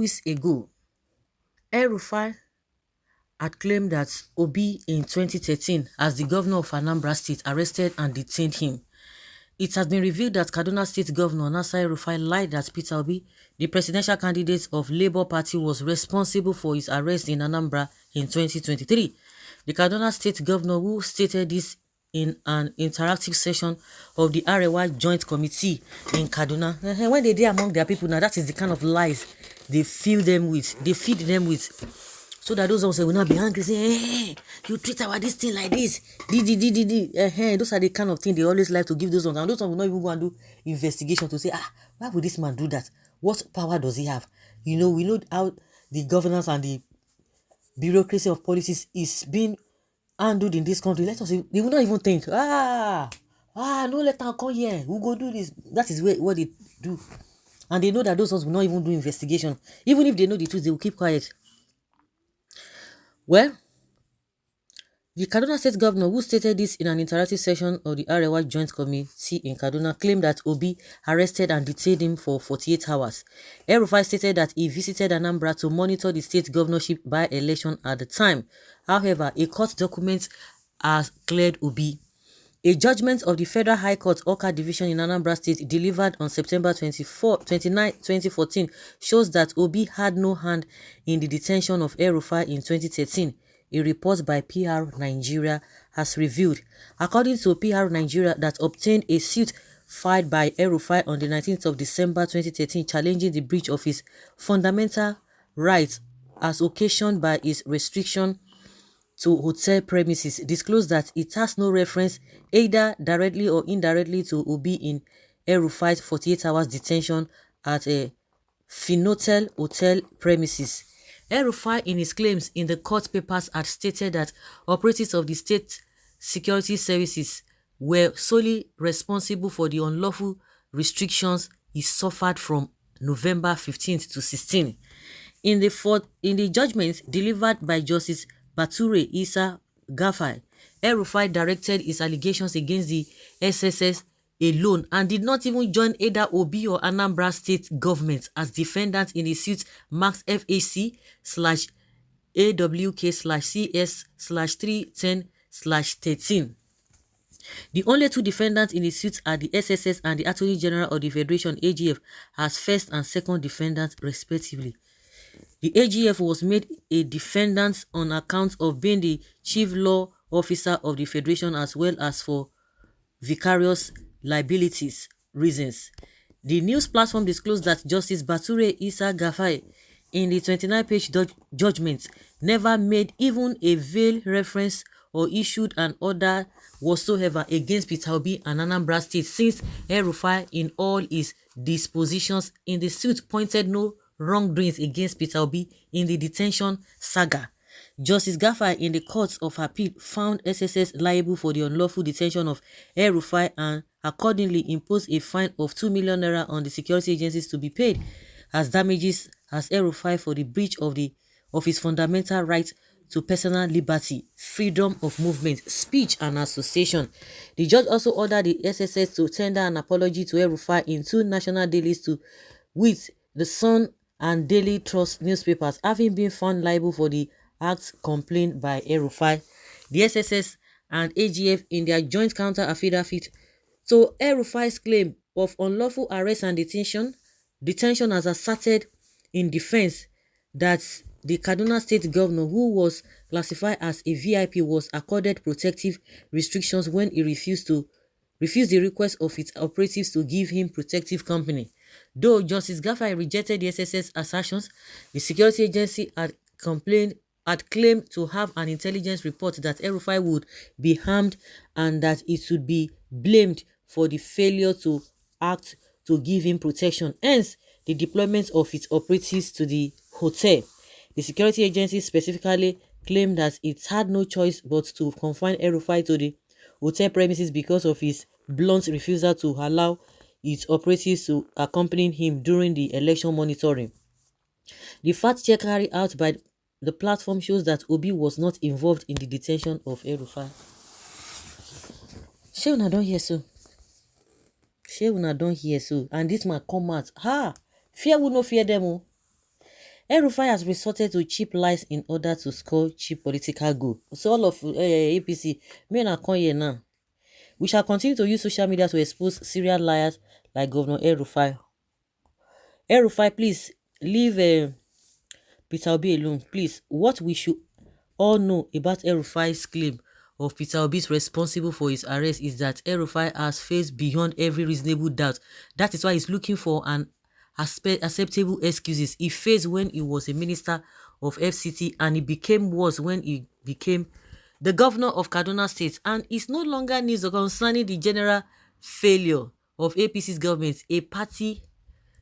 weeks ago, Elrufai had claimed that Obi in 2013, as the governor of Anambra State, arrested and detained him. It has been revealed that Kaduna State Governor Nasir Elrufai lied that Peter Obi, the presidential candidate of Labour Party, was responsible for his arrest in Anambra in 2023. The Kaduna State Governor, who stated this in an interactive session of the Ârrest Joint Committee in Kaduna, when they did among their people, now that is the kind of lies they feed them with, so that those ones will not be angry, say, hey, you treat our this thing like this, those are the kind of thing they always like to give those ones, and those ones will not even go and do investigation to say, why would this man do that? What power does he have? We know how the governance and the bureaucracy of policies is being handled in this country. Let us say, they will not even think, no, let them come here, who go do this. That is what they do. And they know that those ones will not even do investigation. Even if they know the truth, they will keep quiet. Well, the Kaduna State Governor, who stated this in an interactive session of the Ârrest Joint Committee in Kaduna, claimed that Obi arrested and detained him for 48 hours. Elrufai stated that he visited Anambra to monitor the state governorship by-election at the time. However, a court document has cleared Obi. A judgment of the Federal High Court Awka Division in Anambra State, delivered on September 29, 2014, shows that Obi had no hand in the detention of Elrufai in 2013. A report by PR Nigeria has revealed. According to PR Nigeria, that obtained a suit filed by Elrufai on the 19th of December 2013, challenging the breach of his fundamental rights as occasioned by his restriction to hotel premises, disclosed that it has no reference either directly or indirectly to Obi in Elrufai's 48 hours detention at a Finotel hotel premises. Elrufai, in his claims in the court papers, had stated that operatives of the state security services were solely responsible for the unlawful restrictions he suffered from November 15th to 16th. In the judgment delivered by Justice Bature Isa Gafai, Elrufai directed his allegations against the SSS alone and did not even join either Obi or Anambra State government as defendants in the suit marked FAC/AWK/CS/310/13. The only two defendants in the suit are the SSS and the Attorney General of the Federation, AGF, as first and second defendants respectively. The AGF was made a defendant on account of being the chief law officer of the Federation, as well as for vicarious liabilities reasons. The news platform disclosed that Justice Bature Isa Gafai, in the 29-page judgment, never made even a veiled reference or issued an order whatsoever against Peter Obi and Anambra State, since Elrufai, in all his dispositions in the suit, pointed no wrongdoings against Peter Obi in the detention saga. Justice Gafai, in the Court of Appeal, found SSS liable for the unlawful detention of Elrufai and accordingly imposed a fine of 2 million naira on the security agencies to be paid as damages as Elrufai for the breach of his fundamental right to personal liberty, freedom of movement, speech and association. The judge also ordered the SSS to tender an apology to Elrufai in two national dailies with the Sun and Daily Trust newspapers, having been found liable for the acts complained by Elrufai. The SSS and AGF, in their joint counter affidavit to Elrufai's claim of unlawful arrest and detention as asserted in defense that the Kaduna State Governor, who was classified as a VIP, was accorded protective restrictions when he refused the request of its operatives to give him protective company. Though Justice Gafai rejected the SSS assertions, the security agency had claimed to have an intelligence report that Elrufai would be harmed and that it should be blamed for the failure to act to give him protection, hence the deployment of its operatives to the hotel. The security agency specifically claimed that it had no choice but to confine Elrufai to the hotel premises because of his blunt refusal to allow its operatives to accompany him during the election monitoring. The fact check carried out by the platform shows that Obi was not involved in the detention of Elrufai. Shey una don hear so? And this man come out. Fear will no fear them. Ârrufai has resorted to cheap lies in order to score cheap political goal. So all of APC, men are come here now. We shall continue to use social media to expose serial liars like Governor Ârrufai. Ârrufai, please leave Peter Obi alone. Please, what we should all know about Ârrufai's claim of Peter Obi's responsible for his arrest is that Ârrufai has faced beyond every reasonable doubt. That is why he's looking for an acceptable excuses he faced when he was a minister of FCT, and he became worse when he became the governor of Kaduna State, and it's no longer news concerning the general failure of APC's government, a party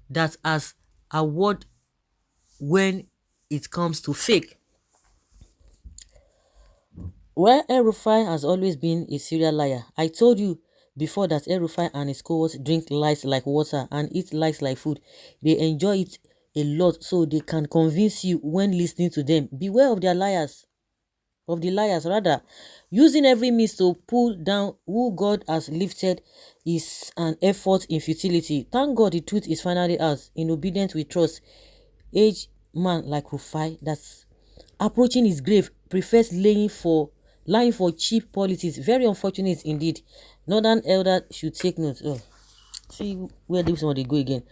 that has award when it comes to fake. Well, Ârrufai has always been a serial liar. I told you before that Ârrufai and his cohorts drink lies like water and eat lies like food. They enjoy it a lot so they can convince you when listening to them. Beware of their liars. Of the liars, rather. Using every means to pull down who God has lifted is an effort in futility. Thank God the truth is finally out. In obedience we trust. Aged man like Rufai that's approaching his grave prefers lying for cheap politics. Very unfortunate indeed. Northern elder should take note. Oh, see where this one they go again.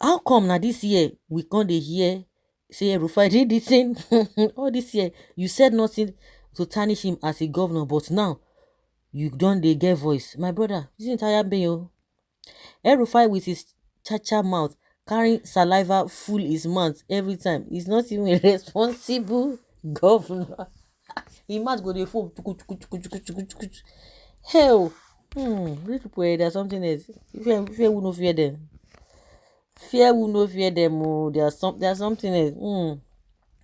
How come now this year we can't hear say Rufai did this thing? All this year you said nothing to tarnish him as a governor, but now you don't they get voice. My brother, this entire bill. Rufai with his cha-cha mouth carrying saliva full his mouth every time. He's not even a responsible governor. He must go the phone. Hell, these people there's something else. Fear will not fear them. Fear will not fear them. Oh, there's something else.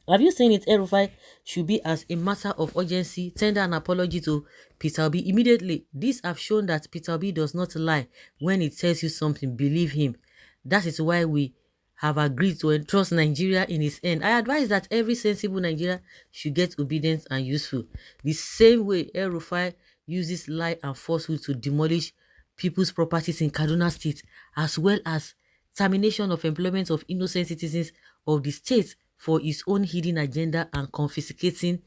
Have you seen it? Elrufai should be, as a matter of urgency, tender an apology to Peter Obi immediately. These have shown that Peter Obi does not lie when he tells you something. Believe him. That is why we have agreed to entrust Nigeria in his hand. I advise that every sensible Nigerian should get obedient and useful. The same way Elrufai uses lie and falsehood to demolish people's properties in Kaduna State, as well as termination of employment of innocent citizens of the state for his own hidden agenda and confiscating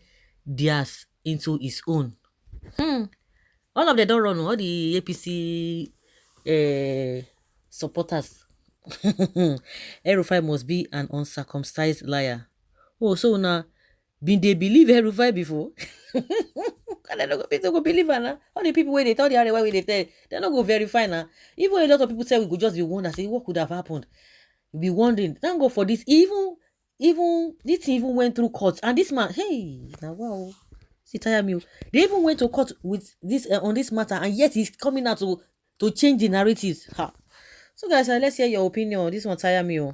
theirs into his own. All of them don't run, all the APC supporters. Elrufai must be an uncircumcised liar. Oh, so now, been they believe Elrufai before? And they don't go believe her now. All the people where they tell the other way they tell, they're not go verify now. Even a lot of people say we could just be wondering, say what could have happened. You'll be wondering. Thank God for this. Even this thing even went through court, and this man, hey, now wow, see tire me. They even went to court with this on this matter, and yet he's coming out to change the narratives. Ha. So guys, let's hear your opinion. This one tire me.